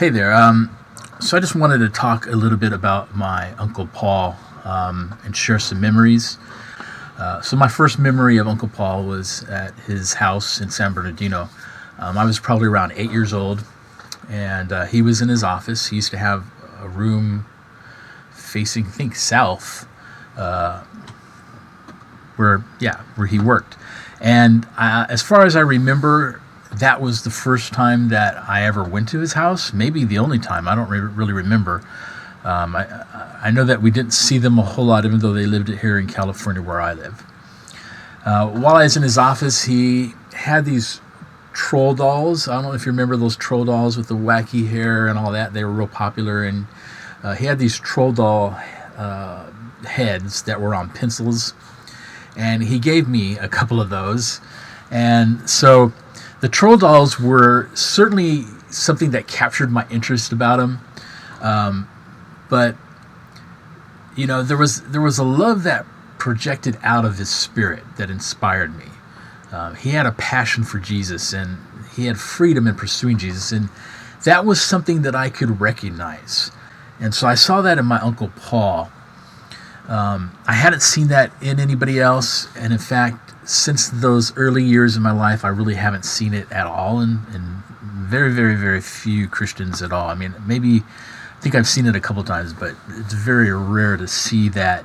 Hey there. So I just wanted to talk a little bit about my Uncle Paul and share some memories. So my first memory of Uncle Paul was at his house in San Bernardino. I was probably around 8 years old, and he was in his office. He used to have a room facing, I think, south, where he worked. And as far as I remember, that was the first time that I ever went to his house. Maybe the only time. I don't really remember. I know that we didn't see them a whole lot, even though they lived here in California where I live. While I was in his office, he had these troll dolls. I don't know if you remember those troll dolls with the wacky hair and all that. They were real popular. And he had these troll doll heads that were on pencils. And he gave me a couple of those. And so the troll dolls were certainly something that captured my interest about him. But you know, there was a love that projected out of his spirit that inspired me. He had a passion for Jesus, and he had freedom in pursuing Jesus, and that was something that I could recognize. And so I saw that in my Uncle Paul. I hadn't seen that in anybody else, and in fact, since those early years in my life, I really haven't seen it at all in very, very, very few Christians at all. I mean, maybe, I think I've seen it a couple times, but it's very rare to see that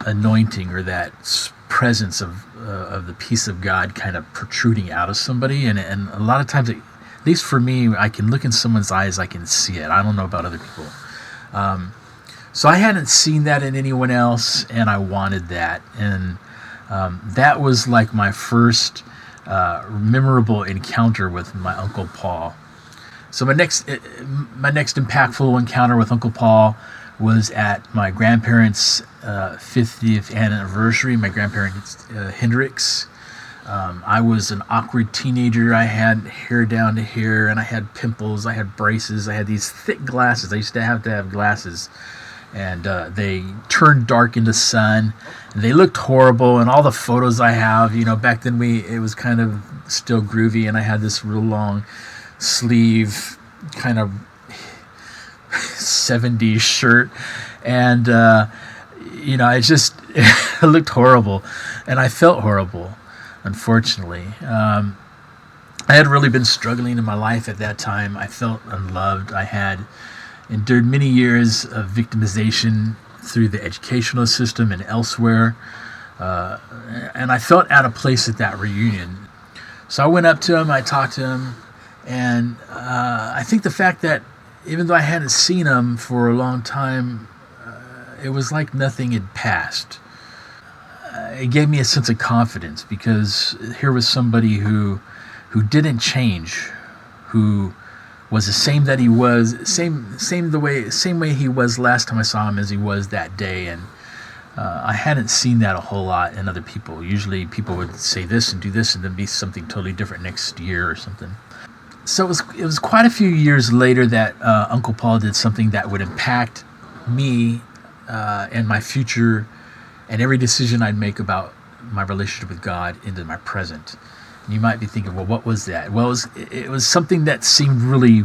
anointing or that presence of the peace of God kind of protruding out of somebody. And a lot of times, at least for me, I can look in someone's eyes, I can see it. I don't know about other people. So I hadn't seen that in anyone else, and I wanted that. And that was like my first memorable encounter with my Uncle Paul. So my next impactful encounter with Uncle Paul was at my grandparents' 50th anniversary. My grandparents, Hendricks. I was an awkward teenager. I had hair down to here, and I had pimples. I had braces. I had these thick glasses. I used to have glasses. And they turned dark in the sun. And they looked horrible. And all the photos I have, you know, back then it was kind of still groovy. And I had this real long sleeve kind of 70s shirt. And, you know, it looked horrible. And I felt horrible, unfortunately. I had really been struggling in my life at that time. I felt unloved. I had endured many years of victimization through the educational system and elsewhere. And I felt out of place at that reunion. So I went up to him, I talked to him, and I think the fact that even though I hadn't seen him for a long time, it was like nothing had passed. It gave me a sense of confidence, because here was somebody who didn't change, who was the same that he was, same way he was last time I saw him as he was that day. And I hadn't seen that a whole lot in other people. Usually people would say this and do this and then be something totally different next year or something. So it was quite a few years later that Uncle Paul did something that would impact me and my future and every decision I'd make about my relationship with God into my present. You might be thinking, well, what was that? Well, it was something that seemed really,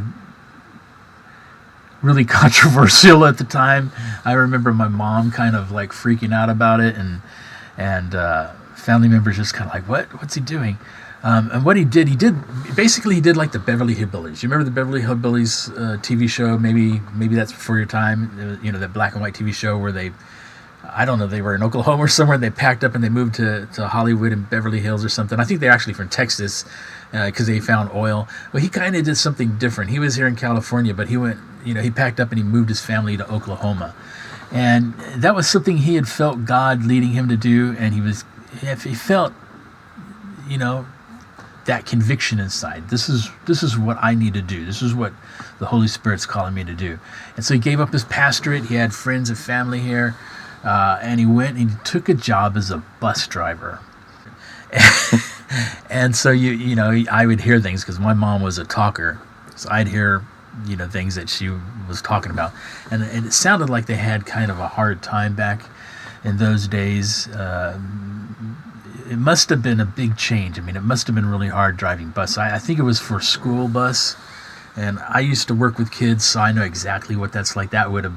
really controversial at the time. I remember my mom kind of like freaking out about it, and family members just kind of like, what's he doing? And what he did like the Beverly Hillbillies. You remember the Beverly Hillbillies TV show? Maybe that's before your time. You know, that black and white TV show where they were in Oklahoma or somewhere, and they packed up and they moved to Hollywood and Beverly Hills or something. I think they're actually from Texas because they found oil. Well, he kind of did something different. He was here in California, but he packed up and he moved his family to Oklahoma. And that was something he had felt God leading him to do, and he felt, you know, that conviction inside. This is what I need to do. This is what the Holy Spirit's calling me to do. And so he gave up his pastorate. He had friends and family here. And he went and he took a job as a bus driver. And so, you know, I would hear things because my mom was a talker. So I'd hear, you know, things that she was talking about. And it sounded like they had kind of a hard time back in those days. It must have been a big change. I mean, it must have been really hard driving bus. I think it was for school bus. And I used to work with kids, so I know exactly what that's like. That would have,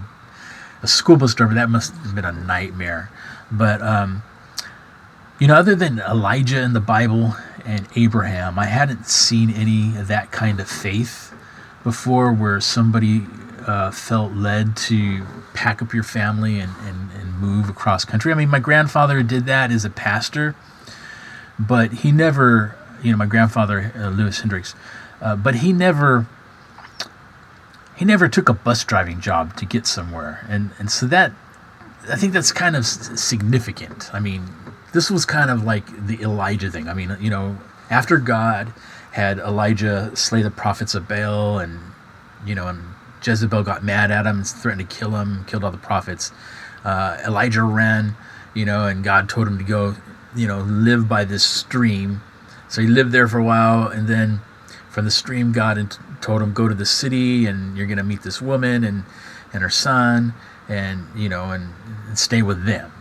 a school bus driver, that must have been a nightmare. But, other than Elijah in the Bible and Abraham, I hadn't seen any of that kind of faith before, where somebody felt led to pack up your family and move across country. I mean, my grandfather did that as a pastor, but he never, my grandfather, Lewis Hendricks, but he never took a bus driving job to get somewhere. And so that, I think that's kind of significant. I mean, this was kind of like the Elijah thing. I mean, after God had Elijah slay the prophets of Baal, and Jezebel got mad at him and threatened to kill him, killed all the prophets, Elijah ran, and God told him to go, live by this stream. So he lived there for a while, and then from the stream, God told him, go to the city, and you're going to meet this woman and her son, and stay with them.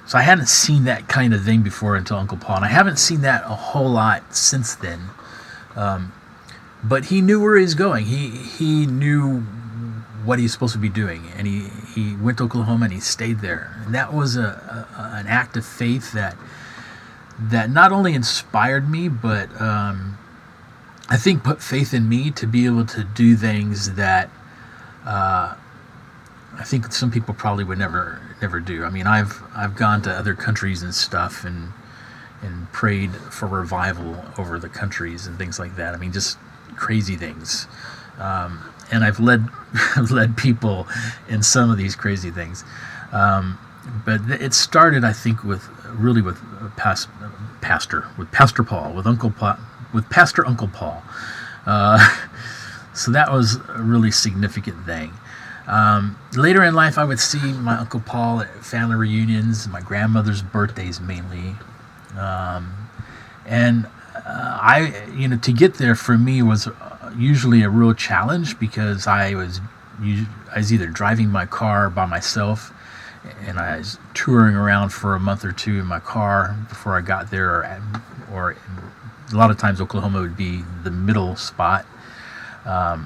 So I hadn't seen that kind of thing before until Uncle Paul, and I haven't seen that a whole lot since then. But he knew where he was going. He knew what he's supposed to be doing, and he went to Oklahoma and he stayed there. And that was an act of faith that not only inspired me, but I think put faith in me to be able to do things that I think some people probably would never do. I mean, I've gone to other countries and stuff and prayed for revival over the countries and things like that. I mean, just crazy things. And I've led people in some of these crazy things. But it started, I think, with Pastor Paul, with Pastor Uncle Paul. So that was a really significant thing. Later in life, I would see my Uncle Paul at family reunions, my grandmother's birthdays mainly. And to get there for me was usually a real challenge, because I was either driving my car by myself, and I was touring around for a month or two in my car before I got there, or a lot of times Oklahoma would be the middle spot, or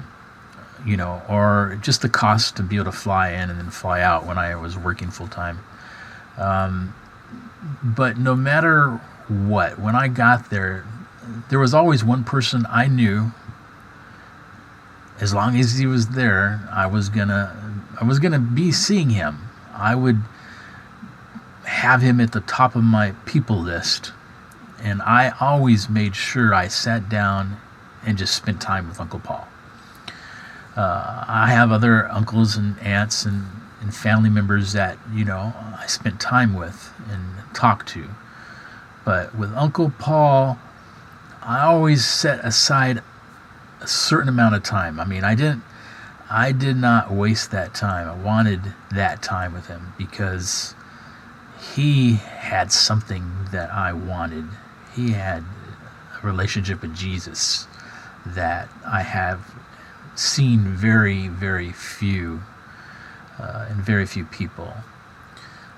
just the cost to be able to fly in and then fly out when I was working full time. But no matter what, when I got there, there was always one person I knew. As long as he was there, I was gonna be seeing him. I would have him at the top of my people list, and I always made sure I sat down and just spent time with Uncle Paul. I have other uncles and aunts and family members that I spent time with and talked to, but with Uncle Paul, I always set aside a certain amount of time. I mean, I did not waste that time. I wanted that time with him because he had something that I wanted. He had a relationship with Jesus that I have seen very, very few and very few people.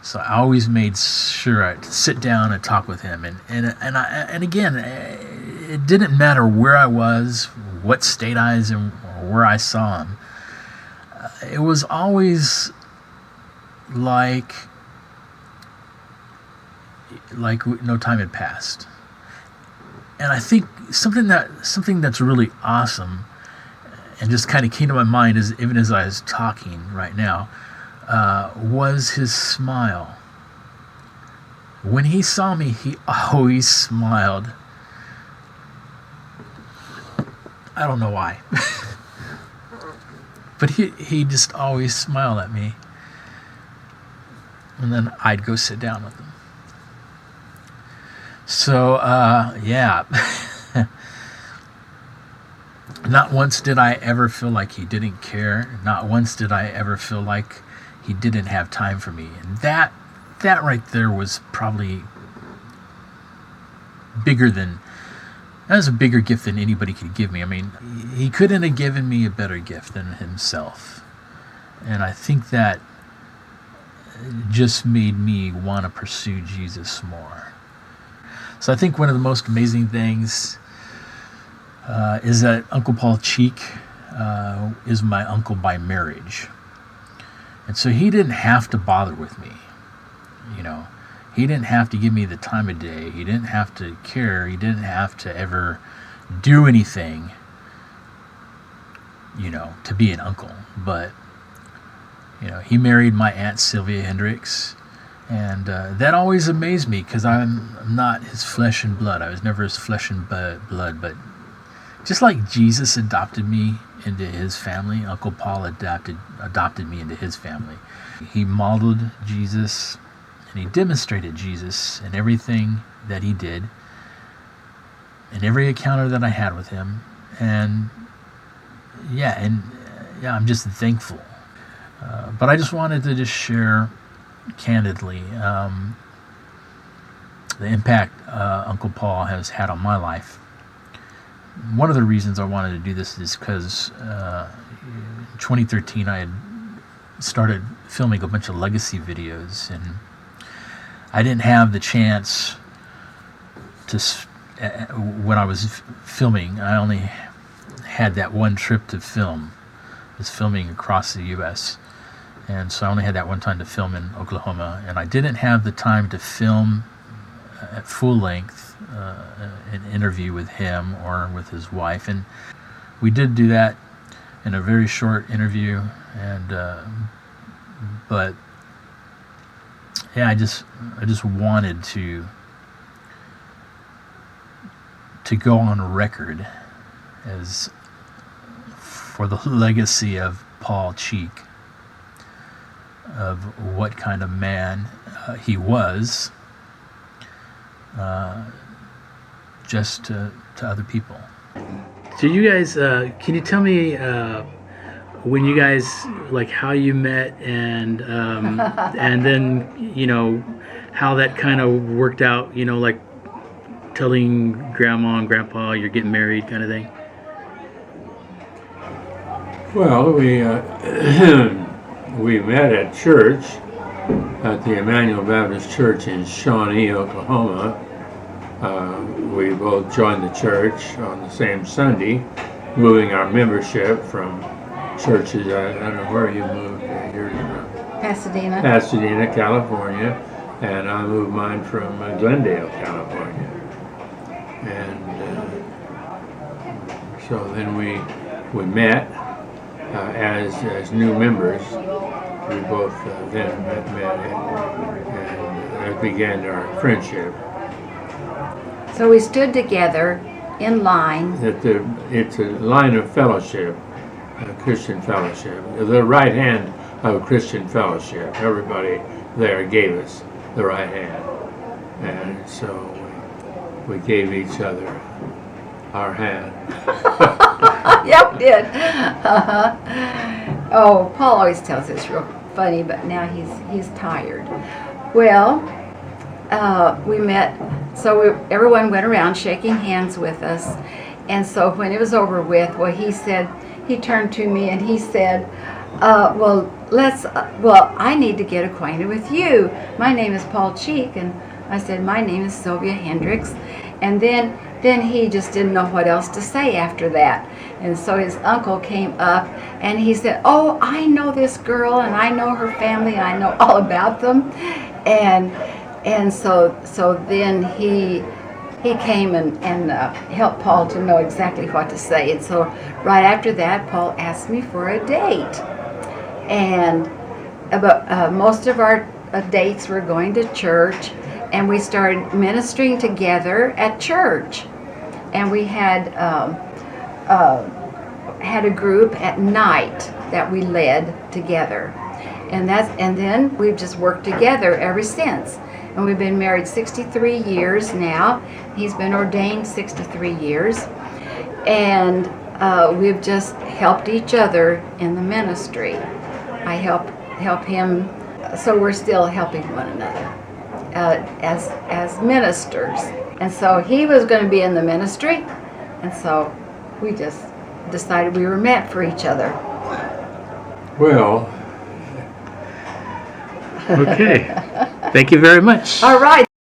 So I always made sure I'd sit down and talk with him. And again, it didn't matter where I was, what state I was in, or where I saw him. It was always like no time had passed. And I think something that's really awesome, and just kind of came to my mind even as I was talking right now, was his smile. When he saw me, he always smiled. I don't know why. But he just always smiled at me. And then I'd go sit down with him. So, yeah. Not once did I ever feel like he didn't care. Not once did I ever feel like he didn't have time for me. And that right there was probably that was a bigger gift than anybody could give me. I mean, he couldn't have given me a better gift than himself. And I think that just made me want to pursue Jesus more. So I think one of the most amazing things is that Uncle Paul Cheek is my uncle by marriage. And so he didn't have to bother with me. You know, he didn't have to give me the time of day. He didn't have to care. He didn't have to ever do anything, you know, to be an uncle. But, you know, he married my Aunt Sylvia Hendricks. And that always amazed me, because I'm not his flesh and blood. I was never his flesh and blood. But just like Jesus adopted me into his family, Uncle Paul adopted me into his family. He modeled Jesus, and he demonstrated Jesus in everything that he did, in every encounter that I had with him. And yeah, I'm just thankful. But I just wanted to just share candidly the impact Uncle Paul has had on my life. One of the reasons I wanted to do this is because in 2013 I had started filming a bunch of legacy videos, and I didn't have the chance to, when I was filming, I only had that one trip to film. I was filming across the U.S., and so I only had that one time to film in Oklahoma, and I didn't have the time to film at full length an interview with him or with his wife. And we did do that in a very short interview, and but yeah, I just wanted to go on record as for the legacy of Paul Cheek, of what kind of man he was, just to other people. So you guys, can you tell me when you guys, like, how you met, and and then, you know, how that kind of worked out, you know, like telling grandma and grandpa you're getting married kind of thing? Well, we met at church, at the Emmanuel Baptist Church in Shawnee, Oklahoma. We both joined the church on the same Sunday, moving our membership from churches. I don't know where you moved years ago. Pasadena, California, and I moved mine from Glendale, California. And so then we met as new members. We both then met and began our friendship. So we stood together in line. It's a line of fellowship, Christian fellowship. The right hand of Christian fellowship. Everybody there gave us the right hand. And so we gave each other our hand. Yep, we did. Oh, Paul always tells us real funny, but now he's tired. Well, we met, so everyone went around shaking hands with us, and so when it was over with, well, he turned to me and he said, well, I need to get acquainted with you. My name is Paul Cheek. And I said, my name is Sylvia Hendricks. And then he just didn't know what else to say after that. And so his uncle came up and he said, oh, I know this girl and I know her family and I know all about them. And so then he came and helped Paul to know exactly what to say. And so right after that, Paul asked me for a date. And most of our dates were going to church, and we started ministering together at church. And we had a group at night that we led together. And then we've just worked together ever since. And we've been married 63 years now. He's been ordained 63 years. And we've just helped each other in the ministry. I help him, so we're still helping one another as ministers. And so he was going to be in the ministry, and so we just decided we were meant for each other. Well, okay. Thank you very much. All right.